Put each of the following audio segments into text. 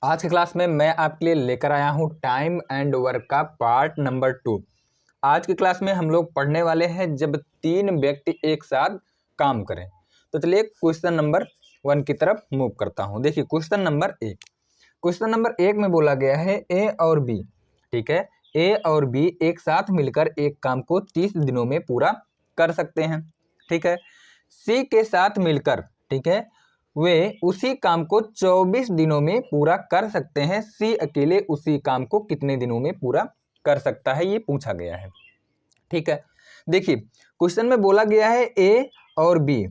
आज की क्लास में मैं आपके लिए लेकर आया हूँ टाइम एंड वर्क का पार्ट नंबर 2। आज की क्लास में हम लोग पढ़ने वाले हैं जब तीन व्यक्ति एक साथ काम करें। तो चलिए क्वेश्चन नंबर 1 की तरफ मूव करता हूँ। देखिए क्वेश्चन नंबर 1 में बोला गया है ए और बी, ठीक है, ए और बी एक साथ मिलकर एक काम को 30 दिनों में पूरा कर सकते हैं, ठीक है। सी के साथ मिलकर, ठीक है, वे उसी काम को 24 दिनों में पूरा कर सकते हैं। सी अकेले उसी काम को कितने दिनों में पूरा कर सकता है, ये पूछा गया है, ठीक है। देखिए क्वेश्चन में बोला गया है ए और बी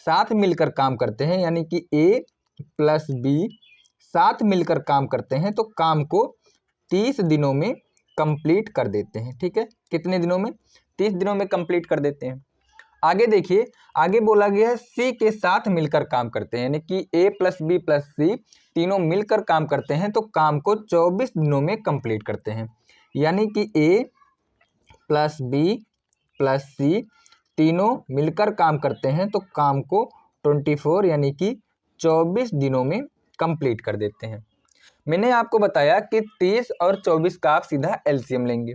साथ मिलकर काम करते हैं, यानी कि ए प्लस बी साथ मिलकर काम करते हैं तो काम को 30 दिनों में कंप्लीट कर देते हैं, ठीक है। कितने दिनों में? 30 दिनों में कंप्लीट कर देते हैं। आगे देखिए, आगे बोला गया है सी के साथ मिलकर काम करते हैं, यानी कि ए प्लस बी प्लस सी तीनों मिलकर काम करते हैं तो काम को 24 दिनों में कंप्लीट करते हैं। यानी कि ए प्लस बी प्लस सी तीनों मिलकर काम करते हैं तो काम को 24 यानी कि 24 दिनों में कंप्लीट कर देते हैं। मैंने आपको बताया कि 30 और 24 का आप सीधा एलसीएम लेंगे।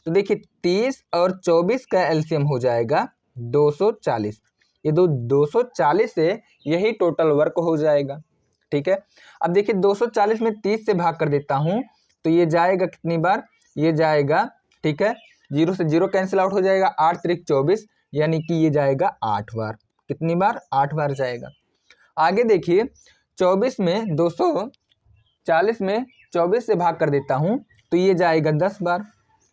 तो देखिए 30 और 24 का एलसीएम हो जाएगा 240। ये 240 से यही टोटल वर्क हो जाएगा, ठीक है। अब देखिए 240 में 30 से भाग कर देता हूँ तो ये जाएगा कितनी बार? ये जाएगा, ठीक है, 0 से 0 कैंसिल आउट हो जाएगा, 8 त्रिक 24, यानी कि ये जाएगा 8 बार। कितनी बार? 8 बार जाएगा। आगे देखिए 24 में 240 में 24 से भाग कर देता हूँ तो ये जाएगा 10 बार,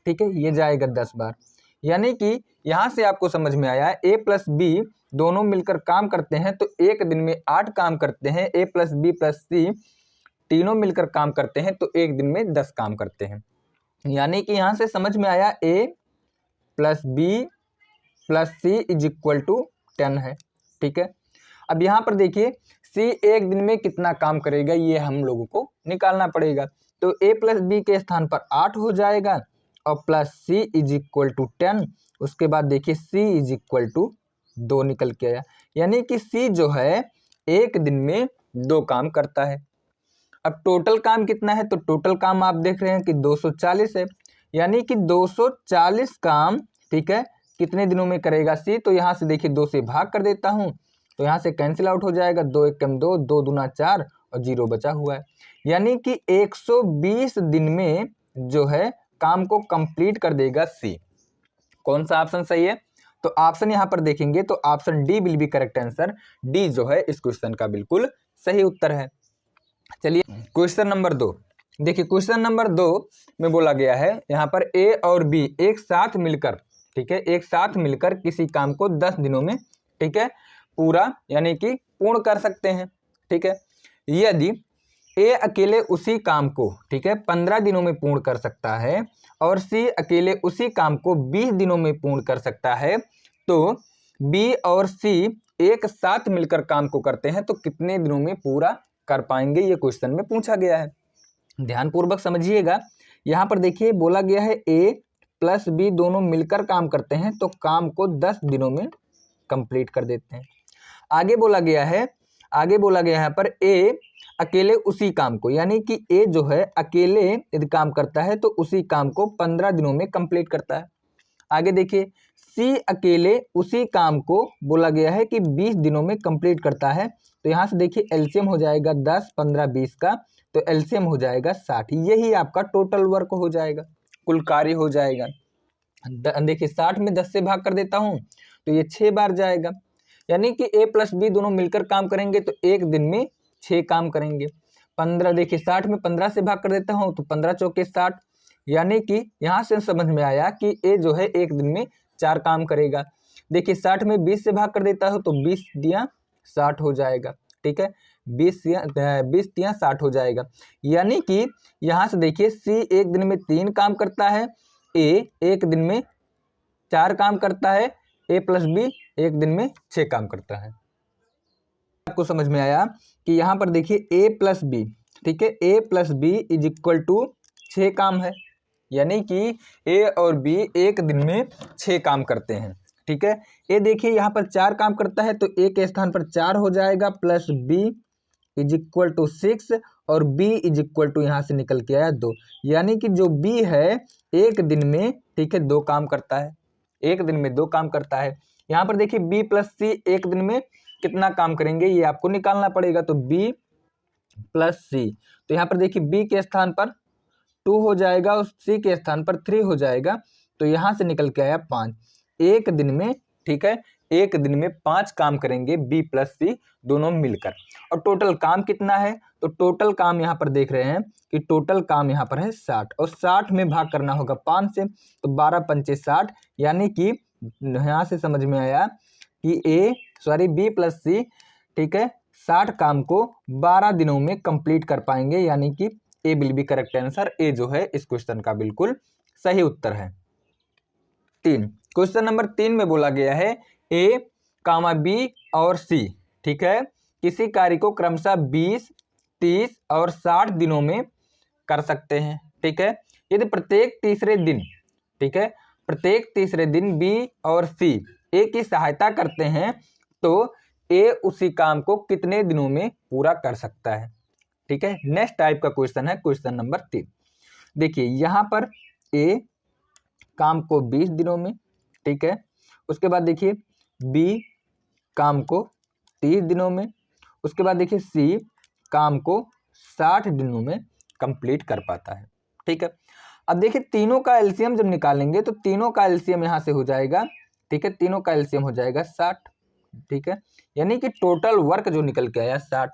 ठीक है, ये जाएगा 10 बार। यानी कि यहाँ से आपको समझ में आया ए प्लस बी दोनों मिलकर काम करते हैं तो एक दिन में 8 काम करते हैं। ए प्लस बी प्लस सी तीनों मिलकर काम करते हैं तो एक दिन में 10 काम करते हैं। यानी कि यहाँ से समझ में आया A plus B plus C is equal to 10 है, ठीक है। अब यहाँ पर देखिए सी एक दिन में कितना काम करेगा ये हम लोगों को निकालना पड़ेगा। तो ए प्लस बी के स्थान पर 8 हो जाएगा और plus C is equal to 10। उसके बाद देखिए सी इज इक्वल टू 2 निकल के आया, यानी कि सी जो है एक दिन में 2 काम करता है। अब टोटल काम कितना है? तो टोटल काम आप देख रहे हैं कि 240 है, यानी कि 240 काम, ठीक है, कितने दिनों में करेगा सी? तो यहाँ से देखिए 2 से भाग कर देता हूँ तो यहाँ से कैंसिल आउट हो जाएगा, 2 एक कम 2, 2 दूना 4 और 0 बचा हुआ है। यानी कि 120 दिन में जो है काम को कंप्लीट कर देगा सी। कौन सा ऑप्शन सही है? तो ऑप्शन यहाँ पर देखेंगे तो option D will be correct answer. D जो है इस क्वेश्चन का बिल्कुल सही उत्तर है। चलिए क्वेश्चन नंबर 2 देखिए, क्वेश्चन नंबर 2 में बोला गया है यहाँ पर ए और बी एक साथ मिलकर, ठीक है, एक साथ मिलकर किसी काम को 10 दिनों में, ठीक है, पूरा यानी कि पूर्ण कर सकते हैं, ठीक है। यदि ए अकेले उसी काम को, ठीक है, 15 दिनों में पूर्ण कर सकता है और सी अकेले उसी काम को 20 दिनों में पूर्ण कर सकता है तो बी और सी एक साथ मिलकर काम को करते हैं तो कितने दिनों में पूरा कर पाएंगे, ये क्वेश्चन में पूछा गया है। ध्यानपूर्वक समझिएगा। यहाँ पर देखिए बोला गया है ए प्लस बी दोनों मिलकर काम करते हैं तो काम को 10 दिनों में कंप्लीट कर देते हैं। आगे बोला गया है यहाँ पर ए अकेले उसी काम को, यानी कि ए जो है अकेले यदि काम करता है तो उसी काम को 15 दिनों में कंप्लीट करता है। आगे देखिए सी अकेले उसी काम को बोला गया है कि 20 दिनों में कंप्लीट करता है तो यहाँ से देखिए एलसीएम हो जाएगा 10, 15, 20 का, तो एलसीएम हो जाएगा 60। यही आपका टोटल वर्क हो जाएगा, कुल कार्य हो जाएगा। देखिए 60 में 10 से भाग कर देता हूँ तो ये 6 बार जाएगा, यानी कि ए प्लस बी दोनों मिलकर काम करेंगे तो एक दिन में 6 काम करेंगे। 15 देखिए 60 में 15 से भाग कर देता हूँ तो 15 चौके 60, यानी कि यहाँ से समझ में आया कि ए जो है एक दिन में 4 काम करेगा। देखिए 60 में 20 से भाग कर देता हूँ तो 20 दिया 60 हो जाएगा, ठीक है, 20 दिया 60 हो जाएगा। यानी कि यहाँ से देखिए सी एक दिन में 3 काम करता है, ए एक दिन में 4 काम करता है, ए प्लस बी एक दिन में 6 काम करता है। आपको समझ में आया कि यहाँ पर देखिए ए प्लस बी, ठीक है, A plus B is equal to 6 काम है, यानी कि ए और बी एक दिन में 6 काम करते हैं, ठीक है। ए देखिए यहाँ पर 4 काम करता है तो ए के स्थान पर 4 हो जाएगा plus B is equal to 6 और b इज इक्वल टू यहाँ से निकल के आया 2, यानी कि जो b है एक दिन में, ठीक है, 2 काम करता है, एक दिन में 2 काम करता है। यहाँ पर देखिए b प्लस c एक दिन में कितना काम करेंगे ये आपको निकालना पड़ेगा। तो b प्लस c, तो यहाँ पर देखिए b के स्थान पर 2 हो जाएगा और c के स्थान पर 3 हो जाएगा। तो यहाँ से निकल के आया 5, एक दिन में, ठीक है, एक दिन में 5 काम करेंगे b प्लस c दोनों मिलकर। और टोटल काम कितना है, तो टोटल काम यहाँ पर देख रहे हैं कि टोटल काम यहाँ पर है 60, और 60 में भाग करना होगा 5 से, तो 12 पंचे 60, यानी कि यहाँ से समझ में आया कि b प्लस c, ठीक है, 60 काम को 12 दिनों में कंप्लीट कर पाएंगे, यानी कि ए विल बी करेक्ट आंसर। ए जो है इस क्वेश्चन का बिल्कुल सही उत्तर है। 3, क्वेश्चन नंबर 3 में बोला गया है ए कामा बी और सी, ठीक है, किसी कार्य को क्रमशः 20, 30 और 60 दिनों में कर सकते हैं, ठीक है। यदि प्रत्येक तीसरे दिन, ठीक है, प्रत्येक तीसरे दिन बी और सी ए की सहायता करते हैं तो ए उसी काम को कितने दिनों में पूरा कर सकता है, ठीक है। नेक्स्ट टाइप का क्वेश्चन है क्वेश्चन नंबर 3। देखिए यहाँ पर ए काम को 20 दिनों में, ठीक है, उसके बाद देखिए बी काम को 30 दिनों में, उसके बाद देखिए सी काम को 60 दिनों में कंप्लीट कर पाता है, ठीक है। अब देखिए तीनों का एलसीएम जब निकालेंगे तो तीनों का एलसीएम यहाँ से हो जाएगा, ठीक है, तीनों का एलसीएम हो जाएगा 60, ठीक है, यानी कि टोटल वर्क जो निकल के आया 60।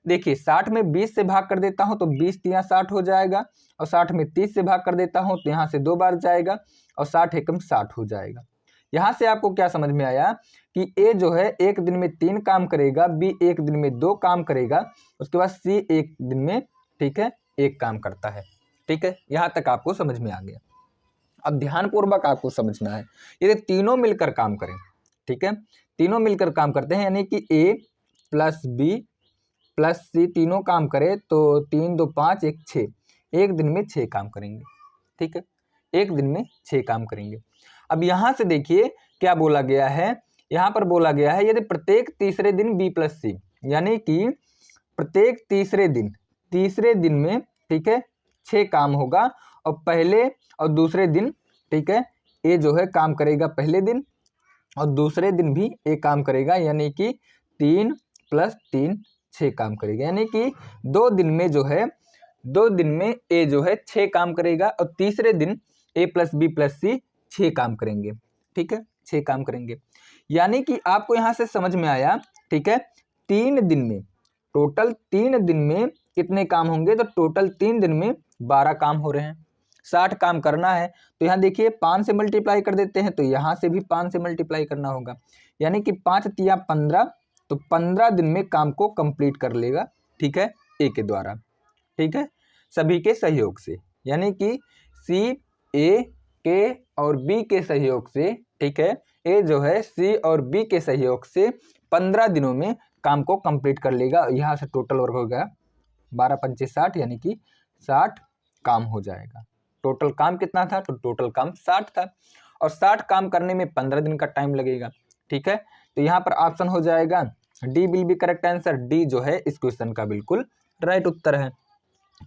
देखिए 60 में 20 से भाग कर देता हूँ तो 20 तिया 60 हो जाएगा, और 60 में 30 से भाग कर देता हूँ तो यहाँ से 2 बार जाएगा, और 60 एकम 60 हो जाएगा। यहाँ से आपको क्या समझ में आया कि ए जो है एक दिन में 3 काम करेगा, बी एक दिन में 2 काम करेगा, उसके बाद सी एक दिन में, ठीक है, 1 काम करता है, ठीक है। यहाँ तक आपको समझ में आ गया। अब ध्यानपूर्वक आपको समझना है, यदि तीनों मिलकर काम करें, ठीक है, तीनों मिलकर काम करते हैं, यानी कि ए प्लस बी प्लस सी तीनों काम करे तो 3 2 5 1 6, एक दिन में 6 काम करेंगे, ठीक है, एक दिन में 6 काम करेंगे। अब यहाँ से देखिए क्या बोला गया है, यहाँ पर बोला गया है यदि प्रत्येक तीसरे दिन बी प्लस सी, यानी कि प्रत्येक तीसरे दिन में, ठीक है, 6 काम होगा, और पहले और दूसरे दिन, ठीक है, ए जो है काम करेगा पहले दिन, और दूसरे दिन भी ए काम करेगा, यानी कि 3 + 3 6 काम करेगा, यानी कि 2 दिन में जो है, 2 दिन में ए जो है 6 काम करेगा, और तीसरे दिन ए प्लस बी प्लस सी 6 काम करेंगे, ठीक है, 6 काम करेंगे। यानी कि आपको यहाँ से समझ में आया, ठीक है, 3 दिन में, टोटल 3 दिन में कितने काम होंगे, तो टोटल 3 दिन में 12 काम हो रहे हैं, 60 काम करना है। तो यहाँ देखिए 5 से मल्टीप्लाई कर देते हैं, तो यहाँ से भी 5 से मल्टीप्लाई करना होगा, यानी कि 5 तिया 15, तो 15 दिन में काम को कंप्लीट कर लेगा, ठीक है, ए के द्वारा, ठीक है, सभी के सहयोग से, यानी कि सी ए के और बी के सहयोग से, ठीक है, ए जो है सी और बी के सहयोग से 15 दिनों में काम को कंप्लीट कर लेगा। यहाँ से टोटल वर्क हो गया 12 पंचे 60, यानी कि 60 काम हो जाएगा। टोटल काम कितना था, तो टोटल काम 60 था, और 60 काम करने में 15 दिन का टाइम लगेगा, ठीक है। तो यहाँ पर ऑप्शन हो जाएगा D will be correct answer, D जो है इस क्वेश्चन का बिल्कुल राइट उत्तर है।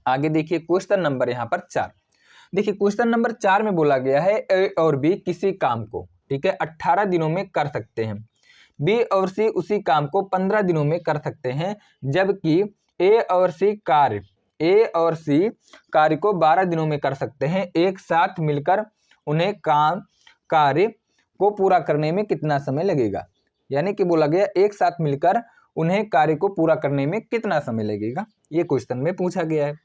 आगे देखिए क्वेश्चन नंबर यहाँ पर 4। देखिए क्वेश्चन नंबर 4 में बोला गया है ए और बी किसी काम को, ठीक है, 18 दिनों में कर सकते हैं, बी और सी उसी काम को 15 दिनों में कर सकते हैं, जबकि ए और सी कार्य को 12 दिनों में कर सकते हैं। एक साथ मिलकर उन्हें कार्य को पूरा करने में कितना समय लगेगा, यानी कि बोला गया एक साथ मिलकर उन्हें कार्य को पूरा करने में कितना समय लगेगा, ये क्वेश्चन में पूछा गया है।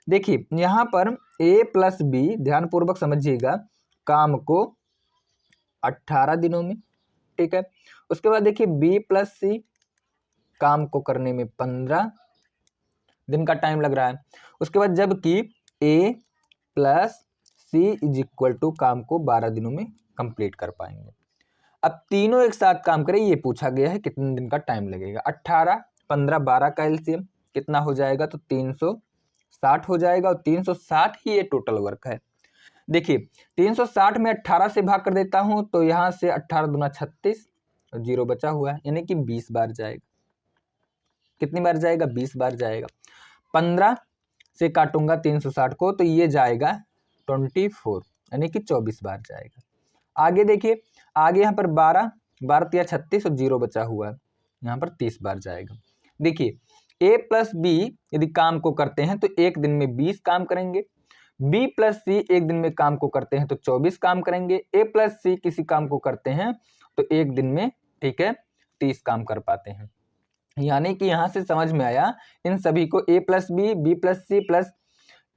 देखिए यहाँ पर ए प्लस बी, ध्यानपूर्वक समझिएगा, काम को 18 दिनों में, ठीक है, उसके बाद देखिए बी प्लस सी काम को करने में 15 दिन का टाइम लग रहा है, उसके बाद जबकि A plus C is equal to काम को 12 दिनों में कंप्लीट कर पाएंगे। अब तीनों एक साथ काम करें, ये पूछा गया है कितने दिन का टाइम लगेगा। 18 15 12 का एलसीएम कितना हो जाएगा, तो 360 हो जाएगा, और 360 ही ये टोटल वर्क है। देखिए 360 में 18 से भाग कर देता हूं तो यहाँ से 18 दूना 36, और 0 बचा हुआ है, यानी कि 20 बार जाएगा। कितनी बार जाएगा, 20 बार जाएगा। 15 से काटूंगा 360 को तो ये जाएगा 24, यानी कि 24 बार जाएगा। आगे देखिए, आगे यहाँ पर 12 या 36 और 0 बचा हुआ है, यहाँ पर 30 बार जाएगा। देखिए a प्लस बी यदि काम को करते हैं तो एक दिन में 20 काम करेंगे, b प्लस सी एक दिन में काम को करते हैं तो 24 काम करेंगे, a प्लस सी किसी काम को करते हैं तो एक दिन में, ठीक है, 30 काम कर पाते हैं। यानी कि यहाँ से समझ में आया, इन सभी को a plus B, B plus C plus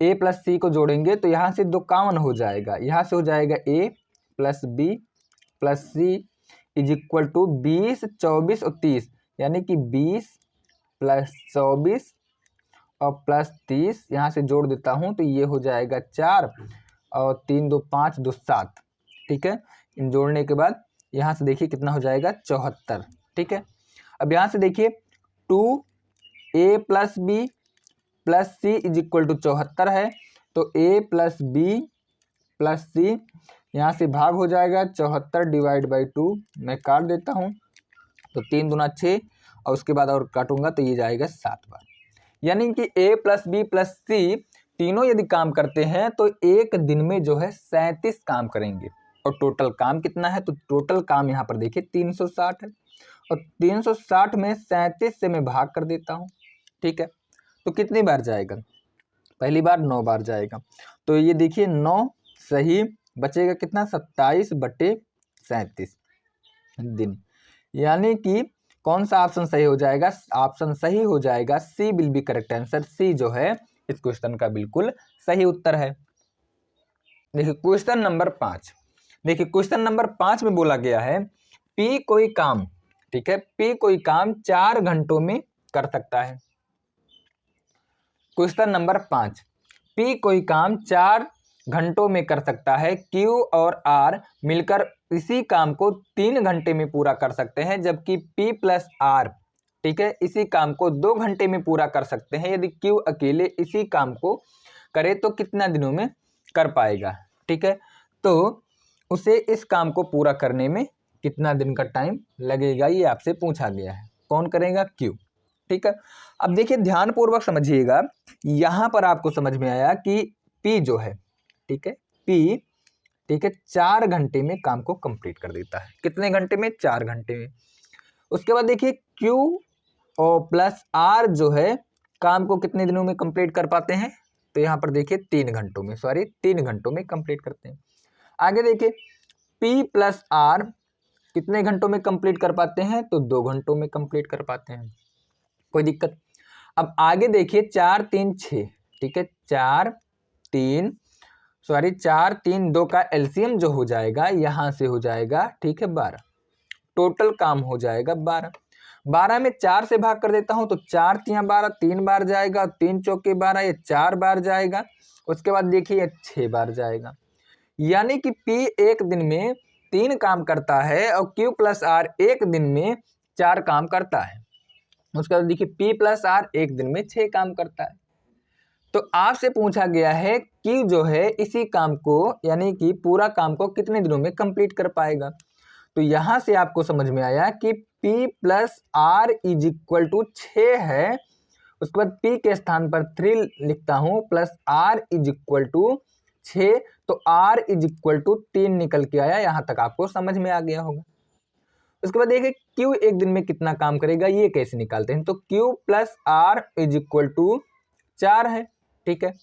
a plus C को जोड़ेंगे तो यहाँ से 2 कॉमन हो जाएगा, यहाँ से हो जाएगा a plus B plus C is equal to 20, 24 और 30, यानी कि 20 प्लस 24 और प्लस 30, यहाँ से जोड़ देता हूँ तो ये हो जाएगा 4 और 3 2 5 2 7, ठीक है। इन जोड़ने के बाद यहाँ से देखिए कितना हो जाएगा 74, ठीक है। अब यहाँ से देखिए 2a plus B plus C is equal to 74 है, तो a plus B plus C यहाँ से भाग हो जाएगा 74 डिवाइड बाई 2, मैं काट देता हूँ तो 3 दूना 6 और उसके बाद और काटूंगा तो ये जाएगा 7 बार। यानी कि a प्लस बी प्लस सी तीनों यदि काम करते हैं तो एक दिन में जो है 37 काम करेंगे। और टोटल काम कितना है, तो टोटल काम यहाँ पर देखिए 360 है, और 360 में 37 से मैं भाग कर देता हूँ, ठीक है। तो कितनी बार जाएगा, पहली बार 9 बार जाएगा, तो ये देखिए 9 सही, बचेगा कितना 27/37 दिन। यानी कि कौन सा ऑप्शन सही हो जाएगा, ऑप्शन सही हो जाएगा सी will be correct answer. C जो है इस क्वेश्चन का बिल्कुल सही उत्तर है। देखिए क्वेश्चन नंबर 5, देखिए क्वेश्चन नंबर 5 में बोला गया है पी कोई काम, ठीक है, पी कोई काम 4 घंटों में कर सकता है। क्वेश्चन नंबर 5, पी कोई काम 4 घंटों में कर सकता है, क्यू और आर मिलकर इसी काम को 3 घंटे में पूरा कर सकते हैं, जबकि पी प्लस आर, ठीक है, इसी काम को 2 घंटे में पूरा कर सकते हैं। यदि क्यू अकेले इसी काम को करे तो कितना दिनों में कर पाएगा, ठीक है। तो उसे इस काम को पूरा करने में कितना दिन का टाइम लगेगा, ये आपसे पूछा गया है। कौन करेगा, क्यू, ठीक है। अब देखिए ध्यानपूर्वक समझिएगा, यहाँ पर आपको समझ में आया कि पी जो है, ठीक है, पी, ठीक है, 4 घंटे में काम को कंप्लीट कर देता है। कितने घंटे में, 4 घंटे में। उसके बाद देखिए क्यू और प्लस आर जो है काम को कितने दिनों में कंप्लीट कर पाते हैं, तो यहाँ पर देखिए 3 घंटों में, 3 घंटों में कंप्लीट करते हैं। आगे देखिए पी प्लस आर कितने घंटों में कंप्लीट कर पाते हैं, तो 2 घंटों में कंप्लीट कर पाते हैं, कोई दिक्कत। अब आगे देखिए 4 3 6, ठीक है, 4 3 2 का एलसीएम जो हो जाएगा यहाँ से हो जाएगा, ठीक है, 12, टोटल काम हो जाएगा 12। 12 में 4 से भाग कर देता हूँ तो 4 3 12, 3 बार जाएगा, 3 चौके 12, ये 4 बार जाएगा। उसके बाद देखिए ये 6 बार जाएगा। यानी कि P एक दिन में 3 काम करता है और Q प्लस आर एक दिन में 4 काम करता है। उसके बाद देखिए P प्लस आर एक दिन में 6 काम करता है। तो आपसे पूछा गया है कि जो है इसी काम को, यानी कि पूरा काम को कितने दिनों में कंप्लीट कर पाएगा। तो यहाँ से आपको समझ में आया कि P plus R is equal to 6 है। उसके बाद P के स्थान पर 3 लिखता हूँ, plus R is equal to 6, तो R इज इक्वल टू 3 निकल के आया। यहाँ तक आपको समझ में आ गया होगा। उसके बाद देखिए Q एक दिन में कितना काम करेगा, ये कैसे निकालते हैं, तो Q plus R is equal to 4 है, ठीक है।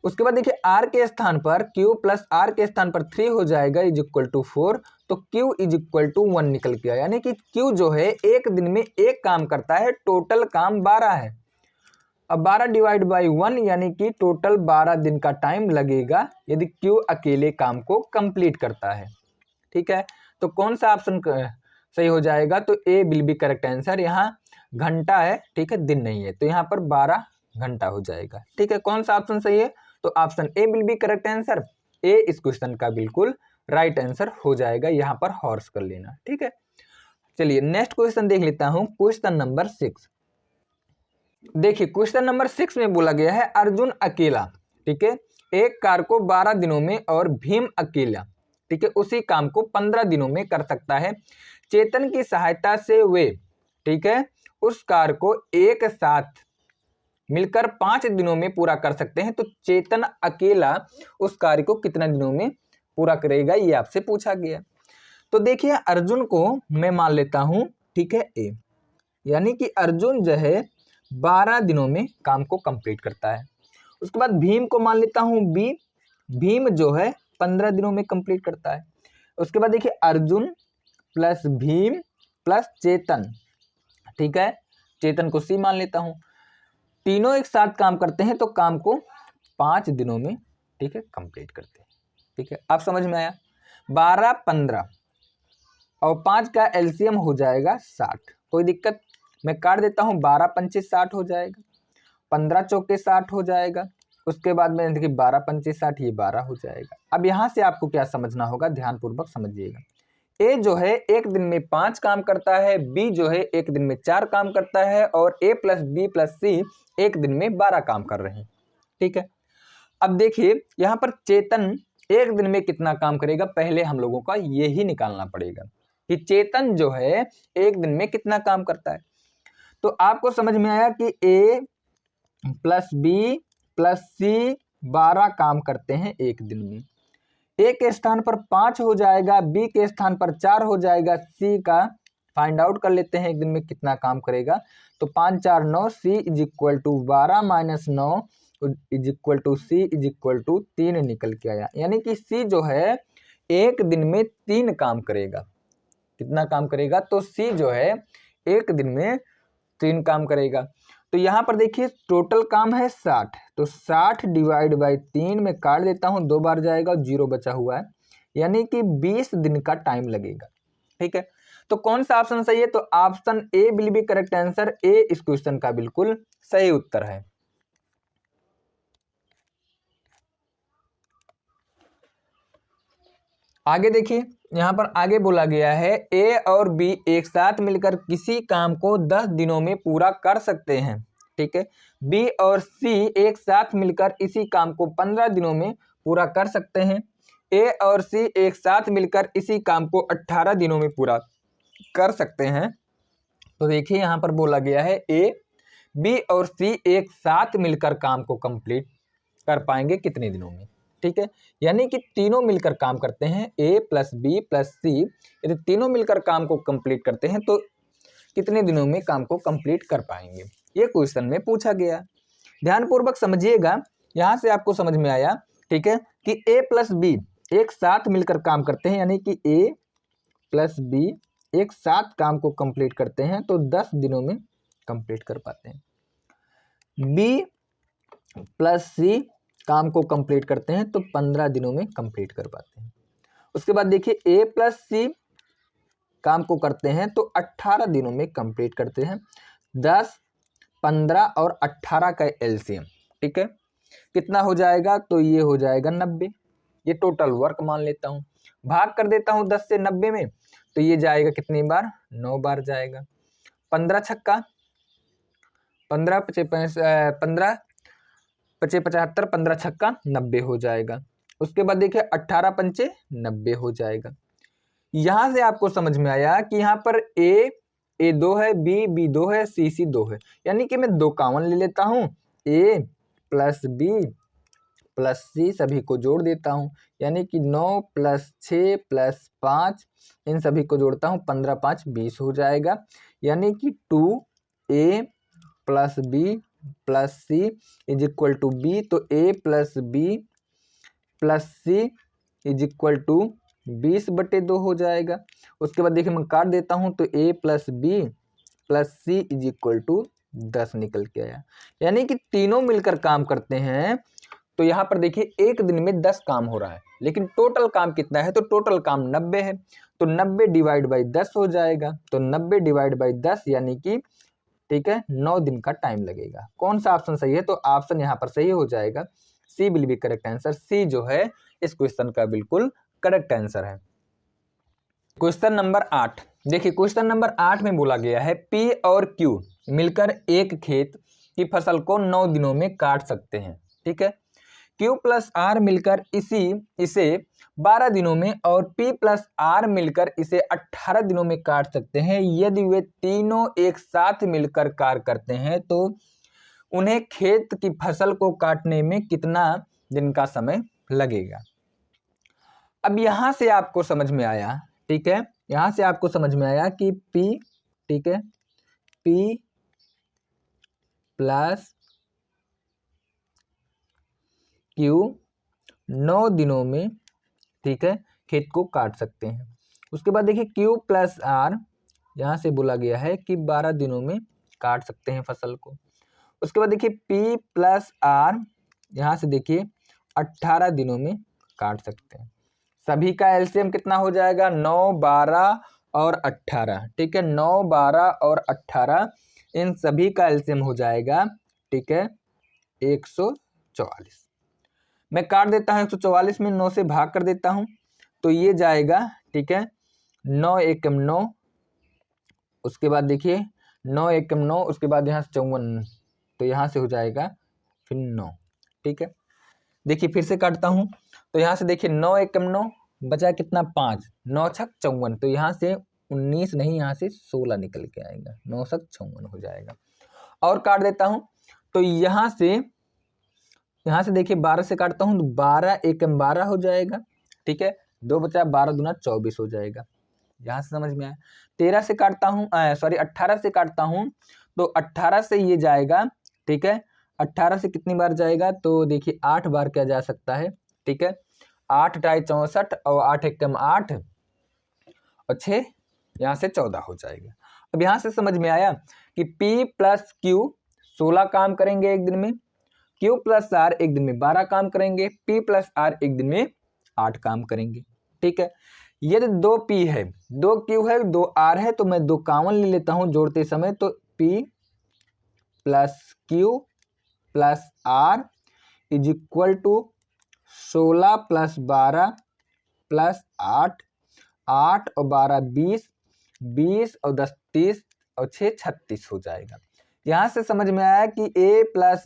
उसके बाद देखिए R के स्थान पर, Q प्लस R के स्थान पर 3 हो जाएगा इज इक्वल टू 4, तो Q इज इक्वल टू 1 निकल के आया। यानी कि Q जो है एक दिन में एक काम करता है, टोटल काम 12 है। अब 12 डिवाइड बाई 1, यानी कि टोटल 12 दिन का टाइम लगेगा यदि Q अकेले काम को कंप्लीट करता है, ठीक है। तो कौन सा ऑप्शन सही हो जाएगा, तो ए विल बी करेक्ट आंसर। यहाँ घंटा है, ठीक है, दिन नहीं है, तो यहाँ पर 12 घंटा हो जाएगा, ठीक है। कौन सा ऑप्शन सही है, तो option A will be correct answer. A इस क्वेश्चन का बिल्कुल राइट आंसर हो जाएगा, यहाँ पर हॉर्स कर लेना, ठीक है। चलिए नेक्स्ट क्वेश्चन देख लेता हूँ, क्वेश्चन नंबर 6। देखिए क्वेश्चन नंबर 6 में बोला गया है अर्जुन अकेला, ठीक है, एक कार को 12 दिनों में और भीम अकेला, ठीक है, उसी काम को 15 दिनों में कर सकता है। चेतन की सहायता से वे, ठीक है, उस कार को एक साथ मिलकर 5 दिनों में पूरा कर सकते हैं, तो चेतन अकेला उस कार्य को कितने दिनों में पूरा करेगा, ये आपसे पूछा गया। तो देखिए अर्जुन को मैं मान लेता हूं, ठीक है, ए, यानी कि अर्जुन जो है 12 दिनों में काम को कंप्लीट करता है। उसके बाद भीम को मान लेता हूं बी, भीम जो है 15 दिनों में कंप्लीट करता है। उसके बाद देखिए अर्जुन प्लस भीम प्लस चेतन, ठीक है, चेतन को सी मान लेता हूं। तीनों एक साथ काम करते हैं तो काम को 5 दिनों में, ठीक है, कंप्लीट करते हैं। ठीक है, आप समझ में आया। 12, 15 और 5 का एलसीएम हो जाएगा 60। कोई दिक्कत, मैं काट देता हूँ, 12 पंचे 60 हो जाएगा, 15 चौके 60 हो जाएगा। उसके बाद में देखिए 12 पंचे 60, ये 12 हो जाएगा। अब यहाँ से आपको क्या समझना होगा, ध्यानपूर्वक समझिएगा। ए जो है एक दिन में 5 काम करता है, बी जो है एक दिन में 4 काम करता है, और ए प्लस बी प्लस सी एक दिन में 12 काम कर रहे हैं। ठीक है, अब देखिए यहाँ पर चेतन एक दिन में कितना काम करेगा, पहले हम लोगों का यही निकालना पड़ेगा कि चेतन जो है एक दिन में कितना काम करता है। तो आपको समझ में आया कि ए प्लस बी प्लस सी 12 काम करते हैं एक दिन में। ए के स्थान पर 5 हो जाएगा, बी के स्थान पर 4 हो जाएगा, सी का फाइंड आउट कर लेते हैं एक दिन में कितना काम करेगा। तो 5 4 9, C is equal to 12 minus 9 is equal to C is equal to 3 निकल के आया। यानी कि सी जो है एक दिन में 3 काम करेगा। कितना काम करेगा, तो सी जो है एक दिन में 3 काम करेगा। तो यहाँ पर देखिए टोटल काम है 60, तो 60 डिवाइड बाई 3 में काट देता हूँ, 2 बार जाएगा, 0 बचा हुआ है, यानी कि 20 दिन का टाइम लगेगा। ठीक है, तो कौन सा ऑप्शन सही है, तो option A will be correct answer. A इस क्वेश्चन का बिल्कुल सही उत्तर है। आगे देखिए, यहाँ पर आगे बोला गया है ए और बी एक साथ मिलकर किसी काम को 10 दिनों में पूरा कर सकते हैं। ठीक है, बी और सी एक साथ मिलकर इसी काम को 15 दिनों में पूरा कर सकते हैं। ए और सी एक साथ मिलकर इसी काम को 18 दिनों में पूरा कर सकते हैं। तो देखिए यहाँ पर बोला गया है ए, बी और सी एक साथ मिलकर काम को कंप्लीट कर पाएंगे कितने दिनों में। ठीक है, यानी कि तीनों मिलकर काम करते हैं, ए प्लस बी प्लस सी, यदि तीनों मिलकर काम को कंप्लीट करते हैं तो कितने दिनों में काम को कंप्लीट कर पाएंगे, ये क्वेश्चन में पूछा गया। ध्यानपूर्वक समझिएगा, यहाँ से आपको समझ में आया, ठीक है, कि ए प्लस बी एक साथ मिलकर काम करते हैं, यानी कि ए प्लस बी एक साथ काम को कंप्लीट करते हैं तो 10 दिनों में कंप्लीट कर पाते हैं। बी प्लस सी काम को कंप्लीट करते हैं तो 15 दिनों में कंप्लीट कर पाते हैं। उसके बाद देखिए ए प्लस सी काम को करते हैं तो 18 दिनों में कंप्लीट करते हैं। 10, 15 और 18 का एलसीएम, ठीक है, कितना हो जाएगा, तो ये हो जाएगा 90। ये टोटल वर्क मान लेता हूँ, भाग कर देता हूँ 10 से 90 में, तो ये जाएगा कितनी बार, 9 बार जाएगा। 15 छक्का 15 पचे 15 पचे 75, 15 छक्का 90 हो जाएगा। उसके बाद देखिए 18 पंचे 90 हो जाएगा। यहां से आपको समझ में आया कि यहाँ पर ए 2 है, बी 2 है, सी 2 है, यानी कि मैं 2 कॉमन ले लेता हूँ, ए प्लस बी प्लस सी सभी को जोड़ देता हूँ, यानी कि 9 प्लस 6 प्लस 5 इन सभी को जोड़ता हूँ, 15 5 20 हो जाएगा, यानी कि 2a plus B plus C is equal to B. तो A plus B plus C is equal to 20/2 हो जाएगा। उसके बाद देखिए मैं काट देता हूं, तो A plus B plus C is equal to 10 निकल के आया, यानी कि तीनों मिलकर काम करते हैं। तो यहाँ पर देखिए एक दिन में 10 काम हो रहा है, लेकिन टोटल काम कितना है, तो टोटल काम 90 है, तो 90 डिवाइड बाई 10 हो जाएगा। तो 90 डिवाइड बाई 10 यानी कि, ठीक है, 9 दिन का टाइम लगेगा। कौन सा ऑप्शन सही है, तो ऑप्शन यहाँ पर सही हो जाएगा, सी will be correct answer. C जो है इस क्वेश्चन का बिल्कुल करेक्ट आंसर है। क्वेश्चन नंबर 8 देखिए, क्वेश्चन नंबर 8 में बोला गया है पी और क्यू मिलकर एक खेत की फसल को 9 दिनों में काट सकते हैं। ठीक है, Q प्लस आर मिलकर इसे 12 दिनों में और P प्लस आर मिलकर इसे 18 दिनों में काट सकते हैं। यदि वे तीनों एक साथ मिलकर कार्य करते हैं तो उन्हें खेत की फसल को काटने में कितना दिन का समय लगेगा। अब यहां से आपको समझ में आया, ठीक है, यहां से आपको समझ में आया कि P, ठीक है, P प्लस Q 9 दिनों में, ठीक है, खेत को काट सकते हैं। उसके बाद देखिए Q प्लस R, यहाँ से बोला गया है कि 12 दिनों में काट सकते हैं फसल को। उसके बाद देखिए P प्लस R, यहाँ से देखिए 18 दिनों में काट सकते हैं। सभी का एलसीएम कितना हो जाएगा, 9, 12 और 18, ठीक है, 9, 12 और 18, इन सभी का एलसीएम हो जाएगा, ठीक है, 144। मैं काट देता हूँ 144 में 9 से भाग कर देता हूँ तो ये जाएगा, ठीक है, 9 एकम 9, उसके बाद देखिए 9 एकम 9, उसके बाद यहाँ से 54, तो यहाँ से हो जाएगा फिर 9, ठीक है। देखिए फिर से काटता हूँ तो यहाँ से देखिए 9 एकम 9, बचा कितना 5, 9 छक 54, तो यहाँ से 19 नहीं, यहाँ से 16 निकल के आएगा, 9 छक 56 हो जाएगा। और काट देता हूँ तो यहाँ से देखिए 12 से काटता हूँ तो 12 एकम 12 हो जाएगा, ठीक है, 2 बचा, 12 दूना 24 हो जाएगा, यहाँ से समझ में आया। 13 से काटता हूँ, 18 से काटता हूँ तो 18 से ये जाएगा, ठीक है, 18 से कितनी बार जाएगा तो देखिए 8 बार क्या जा सकता है, ठीक है, 8 टाई 64 और 8 एकम 8 और 6, यहाँ से 14 हो जाएगा। अब यहाँ से समझ में आया कि P प्लस Q 16 काम करेंगे एक दिन में, Q प्लस R एक दिन में 12 काम करेंगे, P प्लस R एक दिन में 8 काम करेंगे, ठीक है। यदि 2 P है, 2 Q है, 2 R है, तो मैं 2 कॉमन ले लेता हूं जोड़ते समय, तो P plus Q plus R is equal to 16 plus 12 plus 8, 8 और 12 20, 20 और 10 30 और 6 36 हो जाएगा। यहाँ से समझ में आया कि P plus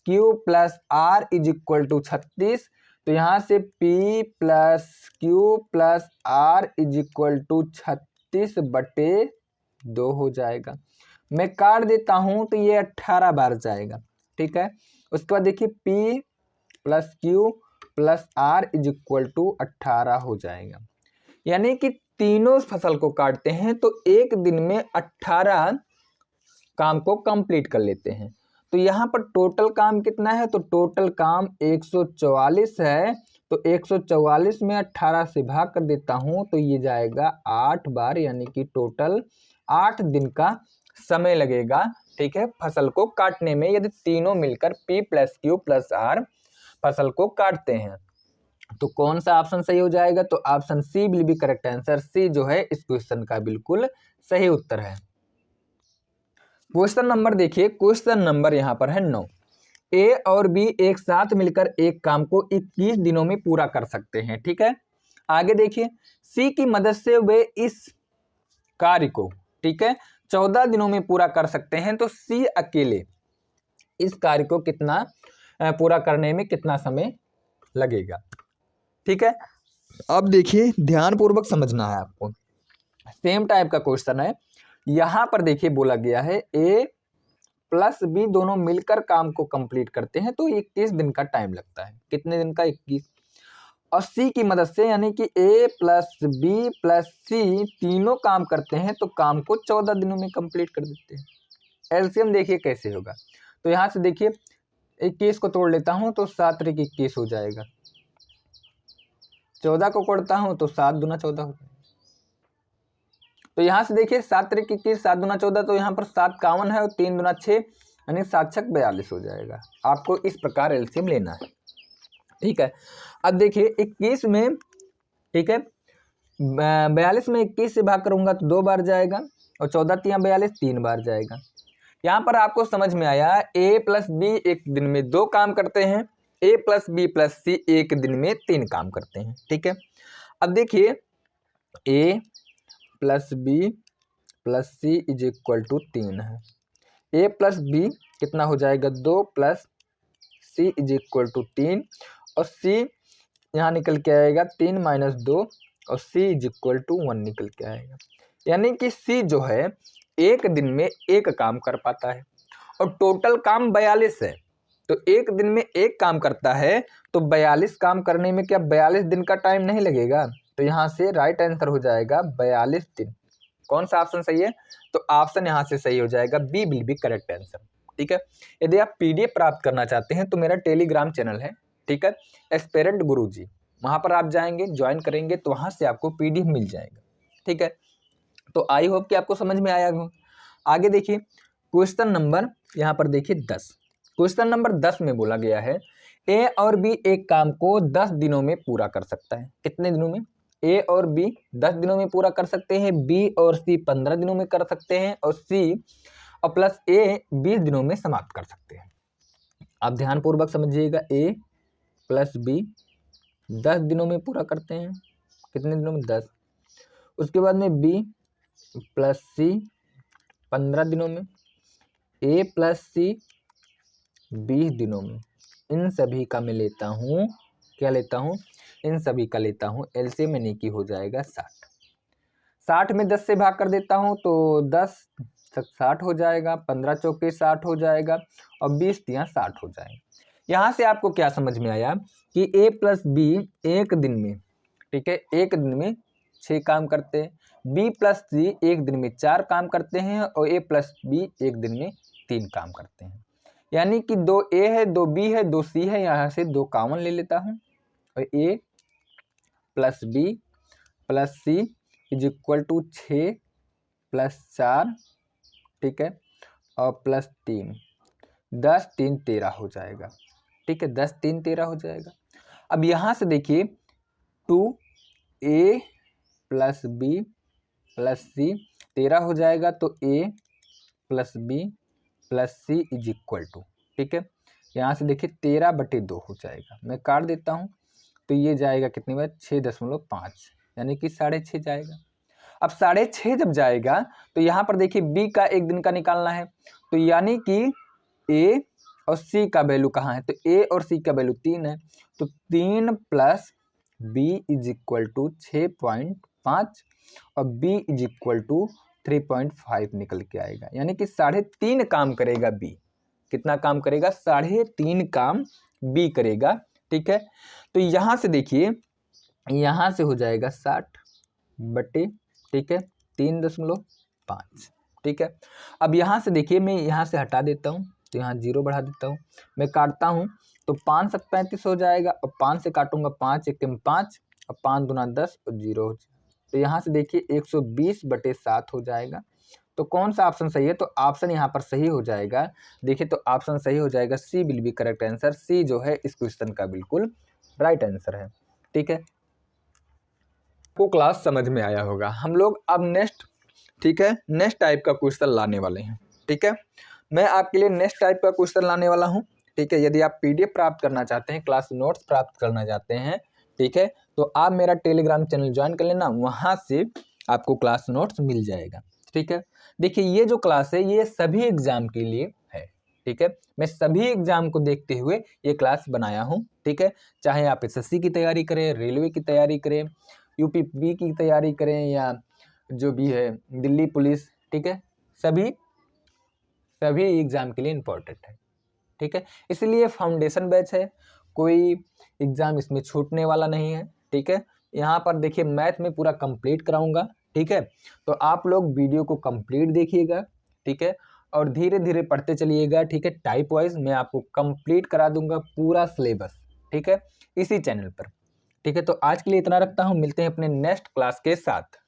Q plus R is equal to 36, तो यहाँ से P plus Q plus R is equal to 36/2 हो जाएगा। मैं काट देता हूँ तो ये 18 बार जाएगा, ठीक है। उसके बाद देखिए P plus Q plus R is equal to 18 हो जाएगा। यानी कि तीनों फसल को काटते हैं तो एक दिन में 18 काम को कंप्लीट कर लेते हैं। तो यहाँ पर टोटल काम कितना है, तो टोटल काम 144 है, तो 144 में 18 से भाग कर देता हूँ तो ये जाएगा 8 बार, यानी कि टोटल 8 दिन का समय लगेगा, ठीक है, फसल को काटने में, यदि तीनों मिलकर P plus Q plus R फसल को काटते हैं। तो कौन सा ऑप्शन सही हो जाएगा, तो option C will be correct answer. C जो है इस क्वेश्चन का बिल्कुल सही उत्तर है। क्वेश्चन नंबर देखिए, क्वेश्चन नंबर यहाँ पर है 9। ए और बी एक साथ मिलकर एक काम को 21 दिनों में पूरा कर सकते हैं, ठीक है। आगे देखिए, सी की मदद से वे इस कार्य को, ठीक है, 14 दिनों में पूरा कर सकते हैं, तो सी अकेले इस कार्य को कितना पूरा करने में कितना समय लगेगा, ठीक है। अब देखिए ध्यानपूर्वक समझना है आपको, सेम टाइप का क्वेश्चन है। यहां पर देखिए बोला गया है ए प्लस बी दोनों मिलकर काम को कंप्लीट करते हैं तो 21 दिन का टाइम लगता है। कितने दिन का, 21। और सी की मदद से, यानी कि ए प्लस बी प्लस सी तीनों काम करते हैं तो काम को 14 दिनों में कंप्लीट कर देते हैं। एलसीएम देखिए कैसे होगा, तो यहाँ से देखिए 21 को तोड़ लेता हूं तो 7 त्रिक 21 हो जाएगा, 14 को तोड़ता हूं तो 7 दूना 14 हो जाएगा। तो यहाँ से देखिए 7 त्रिक 21, 7 दूना 14, तो यहाँ पर 7 कामन है और 3 दूना 6, यानी 7 छक 42 हो जाएगा। आपको इस प्रकार एलसीएम लेना है, ठीक है। अब देखिए 21 में, ठीक है, 42 में 21 से भाग करूंगा तो 2 बार जाएगा और 14 तिया 42 3 बार जाएगा। यहाँ पर आपको समझ में आया ए प्लस बी एक दिन में 2 काम करते हैं, ए प्लस बी प्लस सी एक दिन में 3 काम करते हैं, ठीक है। अब देखिए A plus B plus C is equal to 3 है। ए प्लस बी कितना हो जाएगा, 2 plus C is equal to 3, और सी यहाँ निकल के आएगा 3 माइनस 2 और सी इज इक्वल टू 1 निकल के आएगा। यानी कि सी जो है एक दिन में एक काम कर पाता है और टोटल काम 42 है। तो एक दिन में एक काम करता है तो 42 काम करने में क्या 42 दिन का टाइम नहीं लगेगा? तो यहाँ से राइट आंसर हो जाएगा 42 दिन। कौन सा ऑप्शन सही है? तो ऑप्शन यहाँ से सही हो जाएगा, B will be correct answer. ठीक है, यदि आप पीडीएफ प्राप्त करना चाहते हैं तो मेरा टेलीग्राम चैनल है, ठीक है, एस्पिरेंट गुरुजी, वहाँ पर आप जाएंगे, ज्वाइन करेंगे तो वहाँ से आपको पीडीएफ मिल जाएगा। ठीक है, तो आई होप कि आपको समझ में आया हो। आगे देखिए क्वेश्चन नंबर यहाँ पर देखिए 10। क्वेश्चन नंबर 10 में बोला गया है ए और बी एक काम को 10 दिनों में पूरा कर सकता है। कितने दिनों में? ए और बी 10 दिनों में पूरा कर सकते हैं, बी और सी 15 दिनों में कर सकते हैं और सी और प्लस ए 20 दिनों में समाप्त कर सकते हैं। आप ध्यानपूर्वक समझिएगा, ए प्लस बी 10 दिनों में पूरा करते हैं। कितने दिनों में? 10। उसके बाद में बी प्लस सी 15 दिनों में, ए प्लस सी 20 दिनों में। इन सभी का मैं लेता हूँ, क्या लेता हूँ? इन सभी का लेता हूँ एलसीएम, यानी कि हो जाएगा 60। 60 में 10 से भाग कर देता हूँ तो 10 60 हो जाएगा, 15 चौके 60 हो जाएगा और 20 तियाँ 60 हो जाएगा। यहाँ से आपको क्या समझ में आया कि ए प्लस बी एक दिन में, ठीक है, एक दिन में 6 काम करते हैं, बी प्लस सी एक दिन में 4 काम करते हैं और ए प्लस बी एक दिन में 3 काम करते हैं। यानी कि 2 ए है, 2 बी है, 2 सी है, यहाँ से 2 कॉमन ले लेता हूँ और A plus B plus C is equal to 6 plus 4, ठीक है, और प्लस 3, 10 3 13 हो जाएगा। ठीक है, 10 3 13 हो जाएगा। अब यहाँ से देखिए 2a प्लस बी प्लस सी 13 हो जाएगा तो a plus B plus C is equal to, ठीक है, यहाँ से देखिए 13/2 हो जाएगा। मैं काट देता हूँ तो ये जाएगा कितनी बार? 6.5, यानी कि 6.5 जाएगा। अब 6.5 जब जाएगा तो यहाँ पर देखिए b का एक दिन का निकालना है, तो यानी कि a और c का वैल्यू कहाँ है? तो a और c का वैल्यू 3 है, तो 3 plus b is equal to 6.5 और b इज इक्वल टू 3.5 निकल के आएगा। यानी कि 3.5 काम करेगा b। कितना काम करेगा? 3.5 काम b करेगा। ठीक है, तो यहाँ से देखिए, यहाँ से हो जाएगा 60 बटे, ठीक है, 3.5। ठीक है, अब यहाँ से देखिए मैं यहाँ से हटा देता हूँ तो यहाँ 0 बढ़ा देता हूँ, मैं काटता हूँ तो 5 7 35 हो जाएगा और 5 से काटूंगा 5 1 5 और 5 दूना 10 और 0 हो जाएगा। तो यहाँ से देखिए 120/7 हो जाएगा। तो कौन सा ऑप्शन सही है? तो ऑप्शन यहाँ पर सही हो जाएगा। देखिए तो ऑप्शन सही हो जाएगा, सी will be correct answer. C जो है इस क्वेश्चन का बिल्कुल राइट आंसर है। ठीक है, को क्लास समझ में आया होगा। हम लोग अब नेक्स्ट, ठीक है, नेक्स्ट टाइप का क्वेश्चन लाने वाले हैं। ठीक है, मैं आपके लिए नेक्स्ट टाइप का क्वेश्चन लाने वाला हूं। ठीक है, यदि आप पीडीएफ प्राप्त करना चाहते हैं, क्लास नोट्स प्राप्त करना चाहते हैं, ठीक है, तो आप मेरा टेलीग्राम चैनल ज्वाइन कर लेना, वहां से आपको क्लास नोट्स मिल जाएगा। ठीक है, देखिए ये जो क्लास है ये सभी एग्जाम के लिए है। ठीक है, मैं सभी एग्जाम को देखते हुए ये क्लास बनाया हूँ। ठीक है, चाहे आप एसएससी की तैयारी करें, रेलवे की तैयारी करें, यूपीपी की तैयारी करें या जो भी है दिल्ली पुलिस, ठीक है, सभी एग्जाम के लिए इम्पोर्टेंट है। ठीक है, इसलिए फाउंडेशन बैच है, कोई एग्जाम इसमें छूटने वाला नहीं है। ठीक है, यहाँ पर देखिए मैथ में पूरा कंप्लीट कराऊंगा। ठीक है, तो आप लोग वीडियो को कंप्लीट देखिएगा। ठीक है, और धीरे धीरे पढ़ते चलिएगा। ठीक है, टाइप वाइज मैं आपको कंप्लीट करा दूंगा पूरा सिलेबस। ठीक है, इसी चैनल पर। ठीक है, तो आज के लिए इतना रखता हूँ, मिलते हैं अपने नेक्स्ट क्लास के साथ।